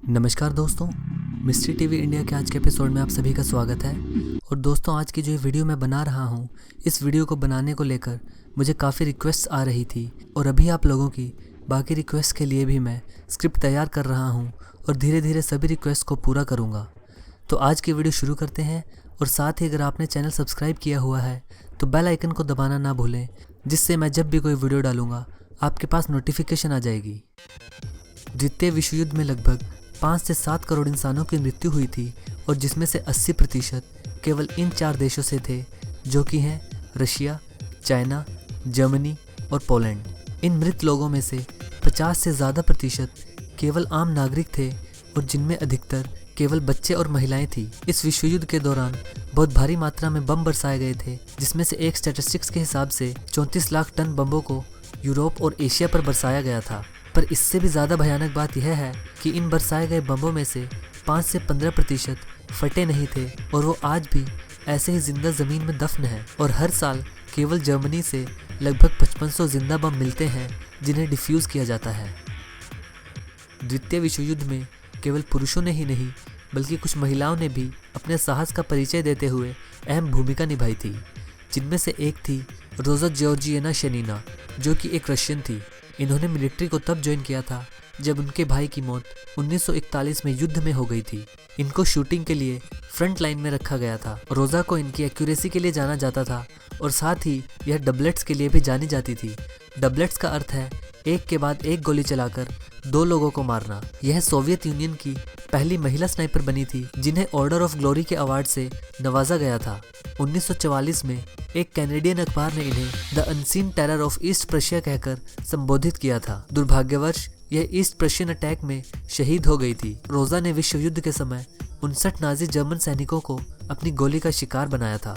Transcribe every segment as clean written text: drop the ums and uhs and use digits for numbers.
नमस्कार दोस्तों, mystery TV India के आज के एपिसोड में आप सभी का स्वागत है। और दोस्तों, आज की जो ये वीडियो मैं बना रहा हूँ, इस वीडियो को बनाने को लेकर मुझे काफ़ी रिक्वेस्ट्स आ रही थी और अभी आप लोगों की बाकी रिक्वेस्ट के लिए भी मैं स्क्रिप्ट तैयार कर रहा हूँ और धीरे धीरे सभी रिक्वेस्ट को पूरा करूँगा। तो आज की वीडियो शुरू करते हैं और साथ ही अगर आपने चैनल सब्सक्राइब किया हुआ है तो बेल आइकन को दबाना ना भूलें, जिससे मैं जब भी कोई वीडियो डालूँगा आपके पास नोटिफिकेशन आ जाएगी। द्वितीय विश्व युद्ध में लगभग 5 से 7 करोड़ इंसानों की मृत्यु हुई थी और जिसमें से 80% केवल इन 4 देशों से थे, जो कि हैं रशिया, चाइना, जर्मनी और पोलैंड। इन मृत लोगों में से 50 से ज़्यादा प्रतिशत केवल आम नागरिक थे और जिनमें अधिकतर केवल बच्चे और महिलाएं थी। इस विश्व युद्ध के दौरान बहुत भारी मात्रा में बम बरसाए गए थे, जिसमें से एक स्टैटिस्टिक्स के हिसाब से 34 लाख टन बमों को यूरोप और एशिया पर बरसाया गया था। पर इससे भी ज़्यादा भयानक बात यह है कि इन बरसाए गए बमों में से 5 से 15% फटे नहीं थे और वो आज भी ऐसे ही जिंदा ज़मीन में दफन है। और हर साल केवल जर्मनी से लगभग 5500 जिंदा बम मिलते हैं जिन्हें डिफ्यूज़ किया जाता है। द्वितीय विश्व युद्ध में केवल पुरुषों ने ही नहीं बल्कि कुछ महिलाओं ने भी अपने साहस का परिचय देते हुए अहम भूमिका निभाई थी, जिनमें से एक थी रोज़ा जॉर्जिएना शेनिना, जो कि एक रशियन थी। इन्होंने मिलिट्री को तब ज्वाइन किया था जब उनके भाई की मौत 1941 में युद्ध में हो गई थी। इनको शूटिंग के लिए फ्रंट लाइन में रखा गया था। रोज़ा को इनकी एक्यूरेसी के लिए जाना जाता था और साथ ही यह डबलेट्स के लिए भी जानी जाती थी। डबलेट्स का अर्थ है एक के बाद एक गोली चलाकर 2 लोगों को मारना। यह सोवियत यूनियन की पहली महिला स्नाइपर बनी थी जिन्हें ऑर्डर ऑफ ग्लोरी के अवार्ड से नवाजा गया था। 1944 में एक कैनेडियन अखबार ने इन्हें the unseen terror of east Prussia कहकर संबोधित किया था। दुर्भाग्यवश यह ईस्ट प्रशियन अटैक में शहीद हो गई थी। रोज़ा ने विश्व युद्ध के समय 59 नाजी जर्मन सैनिकों को अपनी गोली का शिकार बनाया था।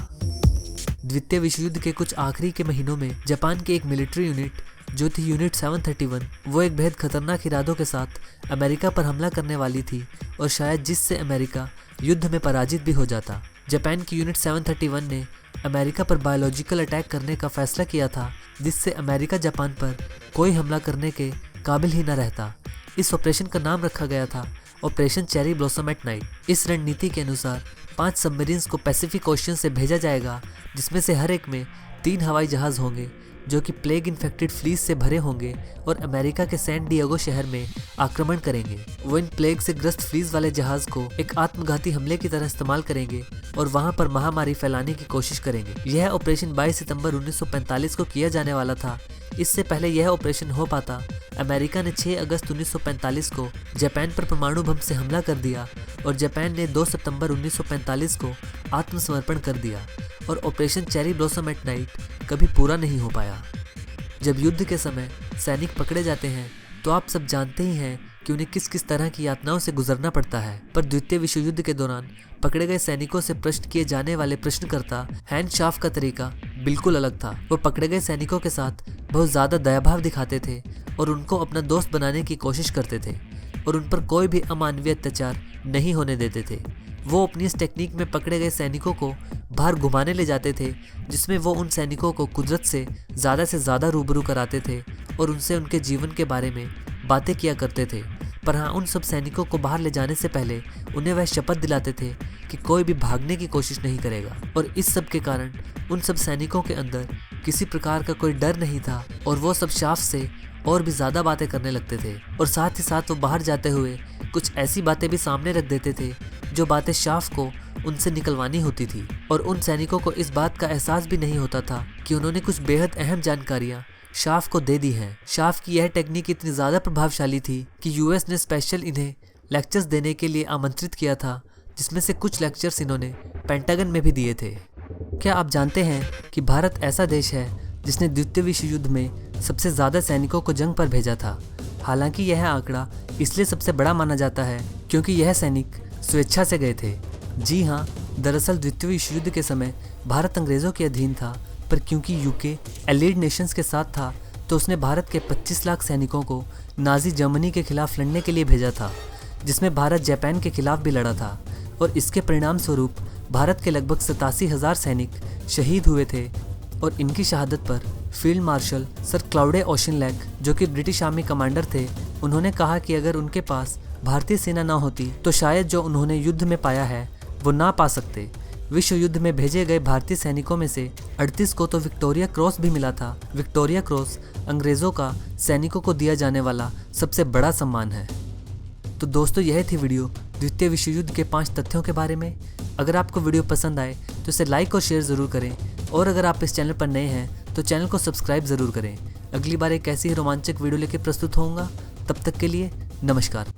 द्वितीय विश्व युद्ध के कुछ आखिरी के महीनों में जापान की एक मिलिट्री यूनिट जो थी यूनिट 731, वो एक बेहद खतरनाक इरादों के साथ अमेरिका पर हमला करने वाली थी और शायद जिससे अमेरिका युद्ध में पराजित भी हो जाता। जापान की यूनिट 731 ने अमेरिका पर बायोलॉजिकल अटैक करने का फैसला किया था, जिससे अमेरिका जापान पर कोई हमला करने के काबिल ही न रहता। इस ऑपरेशन का नाम रखा गया था operation cherry blossom at night. इस रणनीति के अनुसार 5 सबमरीन्स को पैसिफिक ओशन से भेजा जाएगा, जिसमें से हर एक में 3 हवाई जहाज होंगे जो कि प्लेग इन्फेक्टेड फ्लीस से भरे होंगे और अमेरिका के सैन डिएगो शहर में आक्रमण करेंगे। वो इन प्लेग से ग्रस्त फ्लीस वाले जहाज को एक आत्मघाती हमले की तरह इस्तेमाल करेंगे और वहां पर महामारी फैलाने की कोशिश करेंगे। यह ऑपरेशन 22 सितंबर 1945 को किया जाने वाला था। इससे पहले यह ऑपरेशन हो पाता, अमेरिका ने 6 अगस्त 1945 को जापान पर परमाणु बम से हमला कर दिया और जापान ने 2 सितंबर 1945 को आत्मसमर्पण कर दिया और operation cherry blossom at night कभी पूरा नहीं हो पाया। जब युद्ध के समय सैनिक पकड़े जाते हैं तो आप सब जानते ही हैं कि उन्हें किस किस तरह की यातनाओं से गुजरना पड़ता है। पर द्वितीय विश्व युद्ध के दौरान पकड़े गए सैनिकों से प्रश्न किए जाने वाले प्रश्नकर्ता हैंडशाफ का तरीका बिल्कुल अलग था। वो पकड़े गए सैनिकों के साथ बहुत ज़्यादा दयाभाव दिखाते थे और उनको अपना दोस्त बनाने की कोशिश करते थे और उन पर कोई भी अमानवीय अत्याचार नहीं होने देते थे। वो अपनी इस टेक्निक में पकड़े गए सैनिकों को बाहर घुमाने ले जाते थे, जिसमें वो उन सैनिकों को कुदरत से ज़्यादा रूबरू कराते थे और उनसे उनके जीवन के बारे में बातें किया करते थे। पर हाँ, उन सब सैनिकों को बाहर ले जाने से पहले उन्हें वह शपथ दिलाते थे कि कोई भी भागने की कोशिश नहीं करेगा। और इस सब के कारण उन सब सैनिकों के अंदर किसी प्रकार का कोई डर नहीं था और वो सब शाफ से और भी ज़्यादा बातें करने लगते थे और साथ ही साथ वो बाहर जाते हुए कुछ ऐसी बातें भी सामने रख देते थे जो बातें शाफ को उनसे निकलवानी होती थी। और उन सैनिकों को इस बात का एहसास भी नहीं होता था कि उन्होंने कुछ बेहद अहम जानकारियां शाफ को दे दी हैं। शाफ की यह टेक्निक इतनी ज़्यादा प्रभावशाली थी कि यूएस ने स्पेशल इन्हें लेक्चर्स देने के लिए आमंत्रित किया था, जिसमें से कुछ लेक्चर्स इन्होंने पेंटागन में भी दिए थे। क्या आप जानते हैं कि भारत ऐसा देश है जिसने द्वितीय विश्व युद्ध में सबसे ज़्यादा सैनिकों को जंग पर भेजा था? हालांकि यह आंकड़ा इसलिए सबसे बड़ा माना जाता है क्योंकि यह सैनिक स्वेच्छा से गए थे। जी हाँ, दरअसल द्वितीय विश्व युद्ध के समय भारत अंग्रेज़ों के अधीन था, पर क्योंकि यूके एलीड नेशंस के साथ था तो उसने भारत के 25 लाख सैनिकों को नाजी जर्मनी के खिलाफ लड़ने के लिए भेजा था, जिसमें भारत जापान के खिलाफ भी लड़ा था। और इसके परिणाम स्वरूप भारत के लगभग 87,000 सैनिक शहीद हुए थे और इनकी शहादत पर फील्ड मार्शल सर क्लाउडे ऑशिनलैक, जो कि ब्रिटिश आर्मी कमांडर थे, उन्होंने कहा कि अगर उनके पास भारतीय सेना ना होती तो शायद जो उन्होंने युद्ध में पाया है वो ना पा सकते। विश्व युद्ध में भेजे गए भारतीय सैनिकों में से 38 को तो विक्टोरिया क्रॉस भी मिला था। विक्टोरिया क्रॉस अंग्रेज़ों का सैनिकों को दिया जाने वाला सबसे बड़ा सम्मान है। तो दोस्तों, यह थी वीडियो द्वितीय विश्व युद्ध के 5 तथ्यों के बारे में। अगर आपको वीडियो पसंद आए तो इसे लाइक और शेयर ज़रूर करें, और अगर आप इस चैनल पर नए हैं तो चैनल को सब्सक्राइब ज़रूर करें। अगली बार एक ऐसी ही रोमांचक वीडियो लेकर प्रस्तुत होऊंगा। तब तक के लिए नमस्कार।